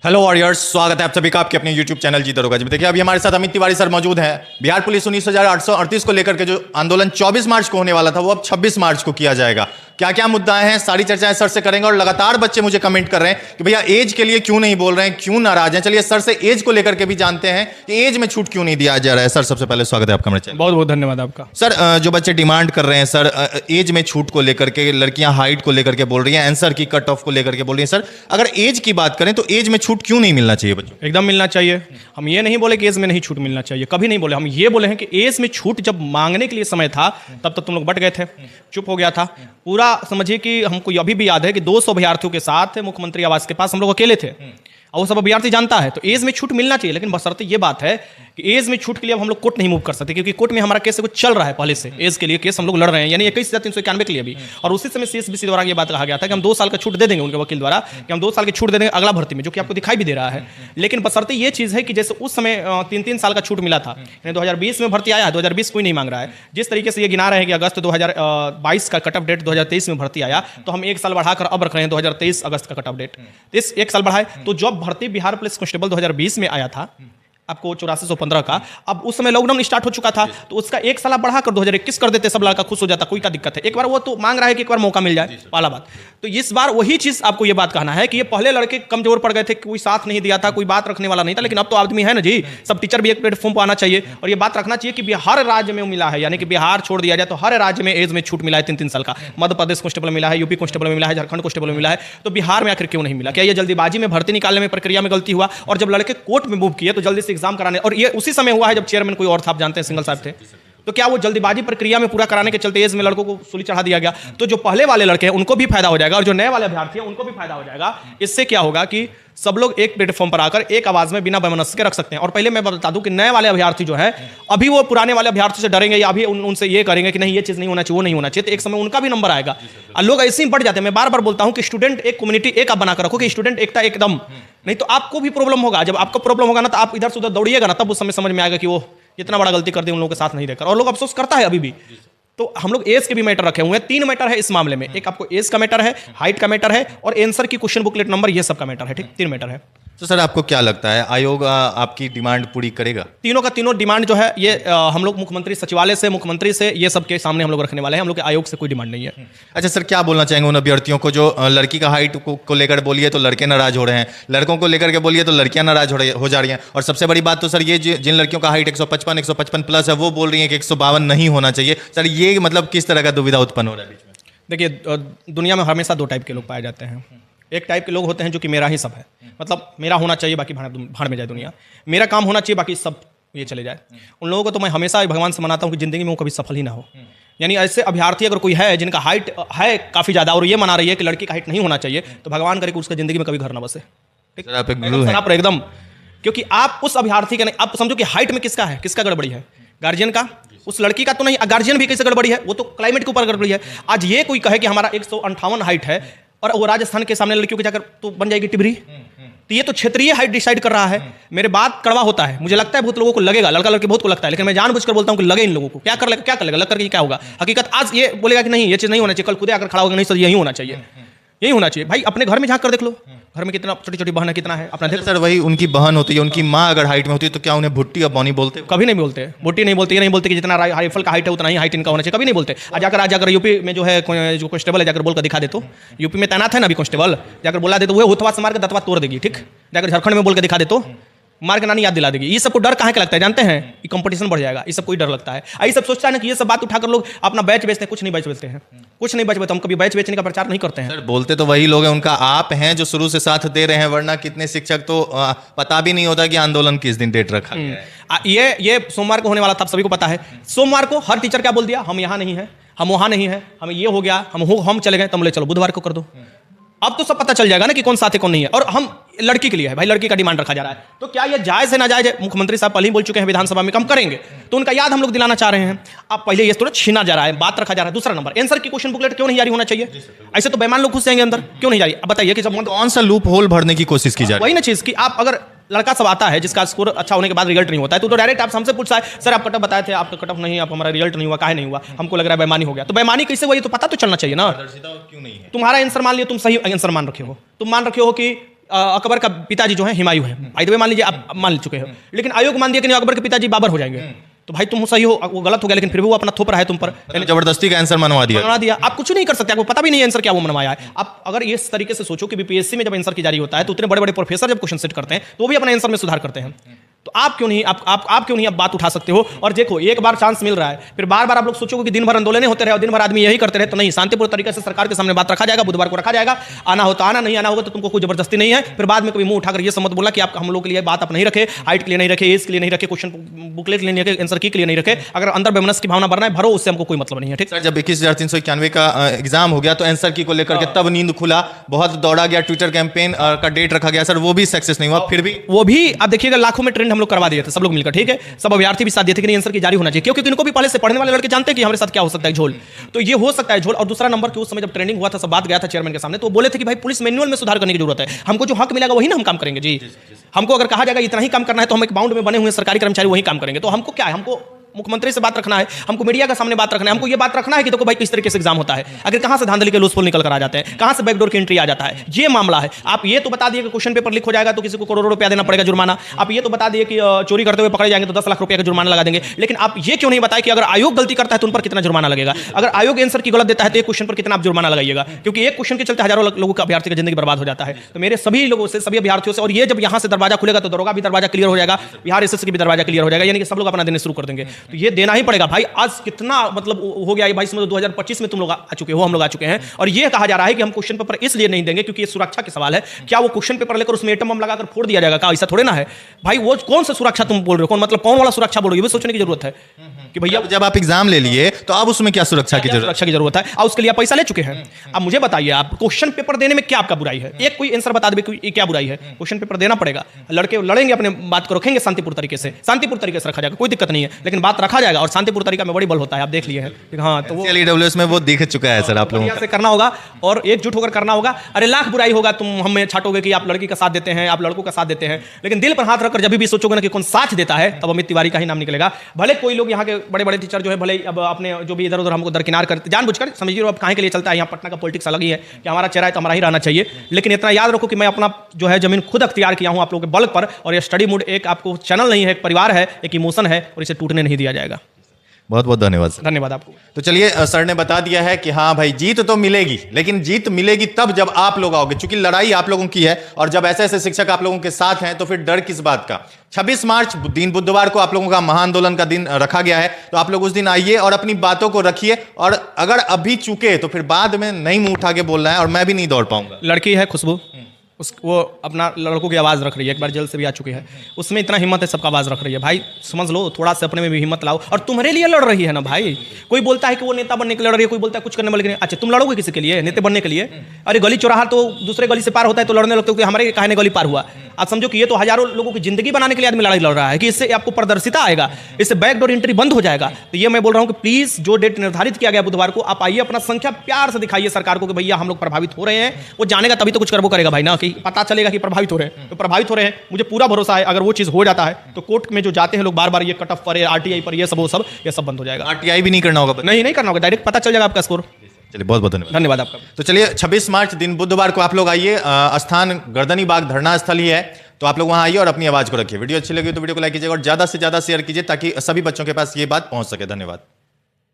Hello warriors, स्वागत है आप सभी का आपके अपने YouTube चैनल जी दरोगा जी। देखिए अभी हमारे साथ अमित तिवारी सर मौजूद हैं। बिहार पुलिस 19,838 को लेकर के जो आंदोलन 24 मार्च को होने वाला था वो अब 26 मार्च को किया जाएगा। क्या क्या मुद्दाएं हैं, सारी चर्चाएं सर से करेंगे। और लगातार बच्चे मुझे कमेंट कर रहे हैं कि भैया एज के लिए क्यों नहीं बोल रहे हैं, क्यों नाराज हैं। चलिए सर से एज को लेकर के भी जानते हैं कि एज में छूट क्यों नहीं दिया जा रहा है। सर सबसे पहले स्वागत है आपका मेरे चैनल। बहुत बहुत धन्यवाद आपका। सर जो बच्चे डिमांड कर रहे हैं सर एज में छूट को लेकर के, लड़कियां हाइट को लेकर के बोल रही हैं, आंसर की कट ऑफ को लेकर के बोल रही हैं। सर अगर एज की बात करें तो एज में छूट क्यों नहीं मिलना चाहिए बच्चों? एकदम मिलना चाहिए। हम ये नहीं बोले कि एज में नहीं छूट मिलना चाहिए, कभी नहीं बोले। हम ये बोले हैं कि एज में छूट जब मांगने के लिए समय था तब तक तुम लोग बट गए थे, चुप हो गया था पूरा। समझिए कि हमको अभी भी याद है कि 200 अभ्यर्थियों के साथ मुख्यमंत्री आवास के पास हम लोग अकेले थे और वो सब अभ्यर्थी जानता है। तो एज में छूट मिलना चाहिए, लेकिन बशर्ते ये बात है कि एज में छूट के लिए अब हम लोग कोर्ट नहीं मूव कर सकते, क्योंकि कोर्ट में हमारा केस कुछ चल रहा है पहले से। एज के लिए केस हम लोग लड़ रहे हैं, यानी 21,391 के लिए भी। और उसी समय CSBC द्वारा ये बात कहा गया था कि हम 2 साल का छूट दे देंगे, उनके वकील द्वारा कि हम 2 साल की छूट दे देंगे अगला भर्ती में, जो कि आपको दिखाई भी दे रहा है। लेकिन बशर्ते ये चीज़ है कि जैसे उस समय 3-3 साल का छूट मिला था, यानी 2020 में भर्ती आया, 2020 कोई नहीं मांग रहा है। जिस तरीके से ये गिना रहे हैं कि अगस्त 2022 का कट ऑफ डेट 2023 में भर्ती आया, तो हम 1 साल बढ़ाकर अब रख रहे हैं 2023 अगस्त का कट ऑफ डेट। इस 1 साल बढ़ाए तो जब भर्ती बिहार पुलिस कांस्टेबल 2020 में आया था आपको 8415 का, अब उस समय लॉकडाउन स्टार्ट हो चुका था, तो उसका 1 साल बढ़ाकर 2021 कर देते, सब लड़का खुश हो जाता, कोई क्या दिक्कत है। एक बार वो तो मांग रहा है कि एक बार मौका मिल जाए, पहला बात। तो इस बार वही चीज आपको ये बात कहना है कि ये पहले लड़के कमजोर पड़ गए थे, कोई साथ नहीं दिया था, कोई बात रखने वाला नहीं था। लेकिन अब तो आदमी है ना जी, सब टीचर भी एक प्लेटफॉर्म पर आना चाहिए और ये बात रखना चाहिए कि हर राज्य में मिला है, यानी कि बिहार छोड़ दिया जाए तो हर राज्य में एज में छूट मिला है 3-3 साल का। मध्य प्रदेश कांस्टेबल मिला है, यूपी कांस्टेबल में मिला है, झारखंड कांस्टेबल में मिला है, तो बिहार में आखिर क्यों नहीं मिला? क्या ये जल्दीबाजी में भर्ती निकालने में प्रक्रिया में गलती हुआ? और जब लड़के कोर्ट में मूव किए तो जल्दी से एग्जाम कराने, और ये उसी समय हुआ है जब चेयरमैन कोई और था, आप जानते हैं सिंगल साहब थे। तो क्या वो जल्दीबाजी प्रक्रिया में पूरा कराने के चलते एज में लड़कों को सूली चढ़ा दिया गया? तो जो पहले वाले लड़के हैं उनको भी फायदा हो जाएगा और जो नए वाले अभ्यर्थी हैं उनको भी फायदा हो जाएगा। इससे क्या होगा कि सब लोग एक प्लेटफॉर्म पर आकर एक आवाज में बिना वैमनस्य के रख सकते हैं। और पहले मैं बता दूं कि नए वाले अभ्यर्थी जो है अभी वो पुराने वाले अभ्यर्थी से डरेंगे या अभी उनसे ये करेंगे कि नहीं ये चीज नहीं होना चाहिए, वो नहीं होना चाहिए, तो एक समय उनका भी नंबर आएगा और लोग ऐसे ही बढ़ जाते हैं। मैं बार बार बोलता हूं कि स्टूडेंट एक कम्युनिटी एक आप बनाकर रखो कि स्टूडेंट एकता एकदम, नहीं तो आपको भी प्रॉब्लम होगा। जब आपको प्रॉब्लम होगा ना तो आप इधर से उधर दौड़िएगा ना, तब उस समय समझ में आएगा कि वो इतना बड़ा गलती कर दी उन लोगों के साथ नहीं देकर, और लोग अफसोस करता है अभी भी। तो हम लोग एज के भी मैटर रखे हुए हैं। 3 मैटर है इस मामले में, एक आपको एज का मैटर है, हाइट का मैटर है और आंसर की क्वेश्चन बुकलेट नंबर, ये सब का मैटर है। ठीक, 3 मैटर है। तो सर आपको क्या लगता है आयोग आपकी डिमांड पूरी करेगा? तीनों का तीनों डिमांड जो है ये हम लोग मुख्यमंत्री सचिवालय से, मुख्यमंत्री से, ये सब के सामने हम लोग रखने वाले हैं। हम लोग के आयोग से कोई डिमांड नहीं है। अच्छा सर, क्या बोलना चाहेंगे उन अभ्यर्थियों को जो लड़की का हाइट को लेकर बोलिए तो लड़के नाराज हो रहे हैं, लड़कों को लेकर के बोलिए तो लड़कियां नाराज हो जा रही हैं, और सबसे बड़ी बात तो सर ये जिन लड़कियों का हाइट 155 प्लस है वो बोल रही है कि 152 नहीं होना चाहिए। सर ये मतलब किस तरह का दुविधा उत्पन्न हो रहा है बीच में? देखिए दुनिया में हमेशा 2 टाइप के लोग पाए जाते हैं। एक टाइप के लोग होते हैं जो कि मेरा ही सब है, मतलब मेरा होना चाहिए बाकी भाड़ में जाए दुनिया, मेरा काम होना चाहिए बाकी सब ये चले जाए। उन लोगों को तो मैं हमेशा भगवान से मनाता हूँ कि जिंदगी में वो कभी सफल ही ना हो। यानी ऐसे अभ्यर्थी अगर कोई है जिनका हाइट है काफ़ी ज़्यादा और ये मना रही है कि लड़की का हाइट नहीं होना चाहिए, तो भगवान करे कि उसका जिंदगी में कभी घर ना बसे। ठीक, आप एक गुरु हैं। एकदम, क्योंकि आप उस अभ्यर्थी का नहीं, आप समझो कि हाइट में किसका है, किसका गड़बड़ी है? गार्जियन का, उस लड़की का तो नहीं। गार्जियन भी कैसे गड़बड़ी है? वो तो क्लाइमेट के ऊपर गड़बड़ी है। आज ये कोई कहे कि हमारा 158 हाइट है और वो राजस्थान के सामने लड़कियों के जाकर तो बन जाएगी टिबरी, तो ये तो क्षेत्रीय हाइट डिसाइड कर रहा है। मेरे बात कड़वा होता है, मुझे लगता है बहुत लोगों को लगेगा, लड़का लड़के बहुत को लगता है, लेकिन मैं जानबूझकर बोलता हूं कि लगे इन लोगों को। क्या कर लेगा, लग करके क्या होगा? हकीकत आज ये बोलेगा कि नहीं ये चीज नहीं होना चाहिए, कल खुद आकर खड़ा होगा नहीं सर यही होना चाहिए, यही होना चाहिए। भाई अपने घर में झांक कर देख लो, घर में कितना छोटी छोटी बहन है, कितना है अपना। सर वही उनकी बहन होती है, उनकी माँ अगर हाइट में होती है तो क्या उन्हें भुट्टी और बौनी बोलते? कभी नहीं बोलते, बोटी नहीं बोलते, ये नहीं बोलते कि जितना राइफल का हाइट है उतना ही हाइट इनका होना चाहिए, कभी नहीं बोलते। आज जाकर यूपी में जो है जो कांस्टेबल है जाकर बोल कर दिखा दे, तो यूपी में तैनात है ना अभी कांस्टेबल, जाकर बोला दे तो वो हुथवा से मार के दतवा तोड़ देगी। ठीक, जाकर झारखंड में बोल के दिखा दे तो मार के नानी याद दिला देगी। ये सबको डर कहाँ के लगता है जानते हैं? कि कंपटीशन बढ़ जाएगा, ये सब कोई डर लगता है। ये सब सोचता है ना कि ये सब बात उठाकर लोग अपना बैच बेचते हैं, कुछ नहीं बैच बेचते हैं, कुछ नहीं बैच बेचते। हम कभी बैच बेचने का प्रचार नहीं करते हैं। सर बोलते तो वही लोग हैं, उनका आप हैं जो शुरू से साथ दे रहे हैं, वरना कितने शिक्षक तो पता भी नहीं होता कि आंदोलन किस दिन डेट रखा है। ये सोमवार को होने वाला था, सभी को पता है। सोमवार को हर टीचर क्या बोल दिया, हम यहाँ नहीं है, हम वहाँ नहीं है, हमें ये हो गया, हम चले गए, तुम ले चलो बुधवार को कर दो। अब तो सब पता चल जाएगा ना कि कौन साथ है कौन नहीं है। और हम लड़की के लिए है भाई, लड़की का डिमांड रखा जा रहा है, तो क्या ये जायज है ना जायज है? मुख्यमंत्री साहब पहले ही बोल चुके हैं विधानसभा में, कम करेंगे, तो उनका याद हम लोग दिलाना चाह रहे हैं। अब पहले ये थोड़ा छीना जा रहा है, बात रखा जा रहा है। दूसरा नंबर, आंसर की क्वेश्चन बुकलेट क्यों नहीं जारी होना चाहिए? ऐसे तो बेईमान लोग घुस जाएंगे अंदर, क्यों नहीं जारी? अब बताइए कि जब कौन सा लूप होल भरने की कोशिश की जा रही है? वही ना चीज कि आप अगर लड़का सब आता है जिसका स्कोर अच्छा होने के बाद रिजल्ट नहीं होता है, तो डायरेक्ट आप हमसे पूछता है सर आप कटअप बताए थे, आपका कटअप नहीं, आप हमारा रिजल्ट नहीं हुआ, काहे नहीं हुआ? हमको लग रहा है बेईमानी हो गया। तो बेईमानी कैसे हुआ ये तो पता तो चलना चाहिए ना। क्यों नहीं है? तुम्हारा आंसर मान लिया, तुम सही आंसर मान रखे हो, तुम मान रखे हो कि अकबर का पिताजी जो है हुमायूं है, भाई तो मान लीजिए आप मान चुके हो, लेकिन आयोग मान दिया कि नहीं अकबर के पिताजी बाबर हो जाएंगे, तो भाई तुम सही हो, वो गलत हो गया, लेकिन फिर भी वो अपना थोप रहा है तुम पर, जबरदस्ती का आंसर मनवा दिया। आप कुछ नहीं कर सकते, आपको पता भी नहीं है आंसर क्या वो मनवाया है। आप अगर इस तरीके से सोचो कि बीपीएससी में जब आंसर की जारी होता है तो उतने बड़े बड़े प्रोफेसर जब क्वेश्चन सेट करते हैं तो वो भी अपने आंसर में सुधार करते हैं, तो आप क्यों नहीं आप क्यों नहीं आप बात उठा सकते हो? और देखो एक बार चांस मिल रहा है, फिर बार बार आप लोग सोचोगे कि दिन भर आंदोलन होते रहे और दिन भर आदमी यही करते रहे, तो नहीं, शांतिपूर्ण तरीके से सरकार के सामने बात रखा जाएगा, बुधवार को रखा जाएगा, आना हो तो आना, नहीं आना होगा तो तुमको कोई जबरदस्ती नहीं है। फिर बाद में कभी मुंह उठाकर ये समझ बोला कि आप हम लोग के लिए बात आप नहीं रखे, हाइट के लिए नहीं रखे, एज के लिए नहीं रखे, क्वेश्चन बुकलेट के लिए नहीं रखे, आंसर की के लिए नहीं रखे, अगर अंदर बेमनस की भावना भरना है भरो, उससे हमको कोई मतलब नहीं है। ठीक सर, जब 21,391 का एग्जाम हो गया तो आंसर की को लेकर के तब नींद खुला, बहुत दौड़ा गया, ट्विटर कैंपेन का डेट रखा गया सर, वो भी सक्सेस नहीं हुआ। फिर भी वो भी आप देखिएगा लाखों में ट्रेंड हम लोग करवा दिए थे सब लोग मिलकर, ठीक है, सब अभ्यर्थी भी साथ देते कि नहीं आंसर की जारी होना चाहिए, क्योंकि इनको भी पहले से पढ़ने वाले लड़के जानते हैं कि हमारे साथ क्या हो सकता है झोल, तो ये हो सकता है झोल। और दूसरा नंबर कि उस समय जब ट्रेंडिंग हुआ था, सब बात गया था चेयरमैन के सामने, तो बोले थे कि भाई पुलिस मैनुअल में सुधार करने की जरूरत है, हमको जो हक मिलेगा वही ना हम काम करेंगे जी। हमको अगर कहा जाएगा इतना ही काम करना है तो हम एक बाउंड में बने हुए सरकारी कर्मचारी वही काम करेंगे, तो हमको क्या है, हमको मुख्यमंत्री से बात रखना है, हमको मीडिया के सामने बात रखना है, हमको ये बात रखना है कि देखो भाई किस तरीके से एग्जाम होता है, अगर कहां से धांधली के लूज पोल निकल कर आ जाते हैं, कहां से बैकडोर की एंट्री आ जाता है, ये मामला है। आप ये तो बता दिए कि क्वेश्चन पेपर लीक हो जाएगा तो किसी को करोड़ों रुपया देना पड़ेगा जुर्माना, आप ये तो बता दिए कि चोरी करते हुए पकड़े जाएंगे तो 10 लाख रुपया का जुर्माना लगा देंगे, लेकिन आप ये क्यों नहीं बताए कि अगर आयोग गलती करता है तो उन पर कितना जुर्माना लगेगा, अगर आयोग आंसर की गलत देता है तो एक क्वेश्चन पर कितना आप जुर्माना लगाइएगा, क्योंकि एक क्वेश्चन के चलते हजारों लोगों का अभ्यर्थी की जिंदगी बर्बाद हो जाता है। तो मेरे सभी लोगों से, सभी अभ्यर्थियों से, और ये जब यहां से दरवाजा खुलेगा तो दरोगा भी दरवाजा क्लियर हो जाएगा, बिहार एसएससी भी दरवाजा क्लियर हो जाएगा, यानी कि सब लोग अपना देने शुरू कर देंगे, तो ये देना ही पड़ेगा भाई। आज कितना मतलब हो गया भाई, समझो 2025 में तुम लोग आ चुके हो, हम लोग आ चुके हैं, और ये कहा जा रहा है कि हम क्वेश्चन पेपर इसलिए नहीं देंगे क्योंकि ये सुरक्षा का सवाल है। क्या वो क्वेश्चन पेपर लेकर उसमें एटम बम लगाकर फोड़ दिया जाएगा? क्या ऐसा थोड़े ना है भाई। वो कौन सा सुरक्षा तुम बोल रहे हो, कौन मतलब कौन वाला सुरक्षा बोल रहे हो, ये भी सोचने की जरूरत है कि भैया जब आप एग्जाम ले लिए तो अब उसमें क्या सुरक्षा की जरूरत है, और उसके लिए आप पैसा ले चुके हैं। अब मुझे बताइए, आप क्वेश्चन पेपर देने में क्या आपका बुराई है? एक कोई आंसर बता दे कि क्या बुराई है, क्वेश्चन पेपर देना पड़ेगा, लड़के लड़ेंगे, अपने बात को रखेंगे शांतिपूर्ण तरीके से, शांतिपूर्ण तरीके से रखा जाएगा, कोई दिक्कत नहीं है, लेकिन बात रखा जाएगा और शांतिपूर्ण तरीका में बड़ी बल होता है, आप देख लिए हैं। हाँ, तो वो ईडब्ल्यूएस में वो दिख चुका है सर, आप लोगों से करना होगा और एकजुट होकर करना होगा। अरे लाख बुराई होगा, तुम हमें छाटोगे कि आप लड़की का साथ देते हैं, आप लड़कों का साथ देते हैं, लेकिन दिल पर हाथ रखकर जब भी सोचोगे ना कि कौन साथ देता है, तब अमित तिवारी का ही नाम निकलेगा। भले कोई लोग यहाँ के बड़े बड़े टीचर जो है, भले अब अपने जो भी इधर उधर हमको दरकिनार करते जानबूझकर, समझिए अब काहे के लिए चलता है, यहाँ पटना का पॉलिटिक्स अलग ही है कि हमारा चेहरा है तो हमारा ही रहना चाहिए, लेकिन इतना याद रखो कि मैं अपना जो है जमीन खुद अख्तियार किया हूँ आप लोगों के बल पर, और ये स्टडी मूड एक आपको चैनल नहीं है, एक परिवार है, एक इमोशन है, और इसे टूटने नहीं दिया जाएगा। बहुत बहुत धन्यवाद सर। धन्यवाद आपको। तो चलिए, सर ने बता दिया है कि हाँ भाई, जीत तो मिलेगी, लेकिन जीत मिलेगी तब जब आप लोग आओगे, क्योंकि लड़ाई आप लोगों की है, और जब ऐसे ऐसे शिक्षक आप लोगों के साथ हैं तो फिर डर किस बात का। 26 मार्च दिन बुधवार को आप लोगों का महाआंदोलन का दिन रखा गया है, तो आप लोग उस दिन आइए और अपनी बातों को रखिए, और अगर अभी चूके तो फिर बाद में नहीं मुंह उठा के बोलना है, और मैं भी नहीं दौड़ पाऊंगा। लड़की है खुशबू, वो अपना लड़कों की आवाज़ रख रही है, एक बार जेल से भी आ चुकी है, उसमें इतना हिम्मत है, सबका आवाज़ रख रही है। भाई समझ लो, थोड़ा सा अपने में भी हिम्मत लाओ, और तुम्हारे लिए लड़ रही है ना भाई। कोई बोलता है कि वो नेता बनने के लिए लड़ रही है, कोई बोलता है कुछ करने वाले के लिए। अच्छा, तुम लड़ोगे किसी के लिए? नेता बनने के लिए? अरे गली चौराहा तो दूसरे गली से पार होता है तो लड़ने लगते हो कि हमारे कहने गली पार हुआ। आप समझो कि ये तो हजारों लोगों की जिंदगी बनाने के लिए आदमी लड़ाई लड़ रहा है, कि इससे आपको पारदर्शिता आएगा, इससे बैकडोर एंट्री बंद हो जाएगा। तो ये मैं बोल रहा हूँ कि प्लीज, जो डेट निर्धारित किया गया बुधवार को, आप आइए, अपना संख्या प्यार से दिखाइए सरकार को कि भैया हम लोग प्रभावित हो रहे हैं। वो जानेगा तभी तो कुछ करबो करेगा भाई ना, कि पता चलेगा कि प्रभावित हो रहे हैं, तो प्रभावित हो रहे हैं। मुझे पूरा भरोसा है अगर वो चीज हो जाता है तो कोर्ट में जो जाते हैं लोग बार बार, ये कट ऑफ पर, आरटीआई पर, ये सब वो सब, ये सब बंद हो जाएगा। आरटीआई भी नहीं करना होगा? नहीं करना होगा, डायरेक्ट पता चल जाएगा आपका स्कोर। चलिए, बहुत बहुत धन्यवाद आपका। तो चलिए, 26 मार्च दिन बुधवार को आप लोग आइए, स्थान गर्दनी बाग धरना स्थल ही है, तो आप लोग वहां आइए और अपनी आवाज को रखिए। वीडियो अच्छी लगी तो वीडियो को लाइक कीजिएगा और ज्यादा से ज्यादा शेयर कीजिए, ताकि सभी बच्चों के पास ये बात पहुंच सके। धन्यवाद।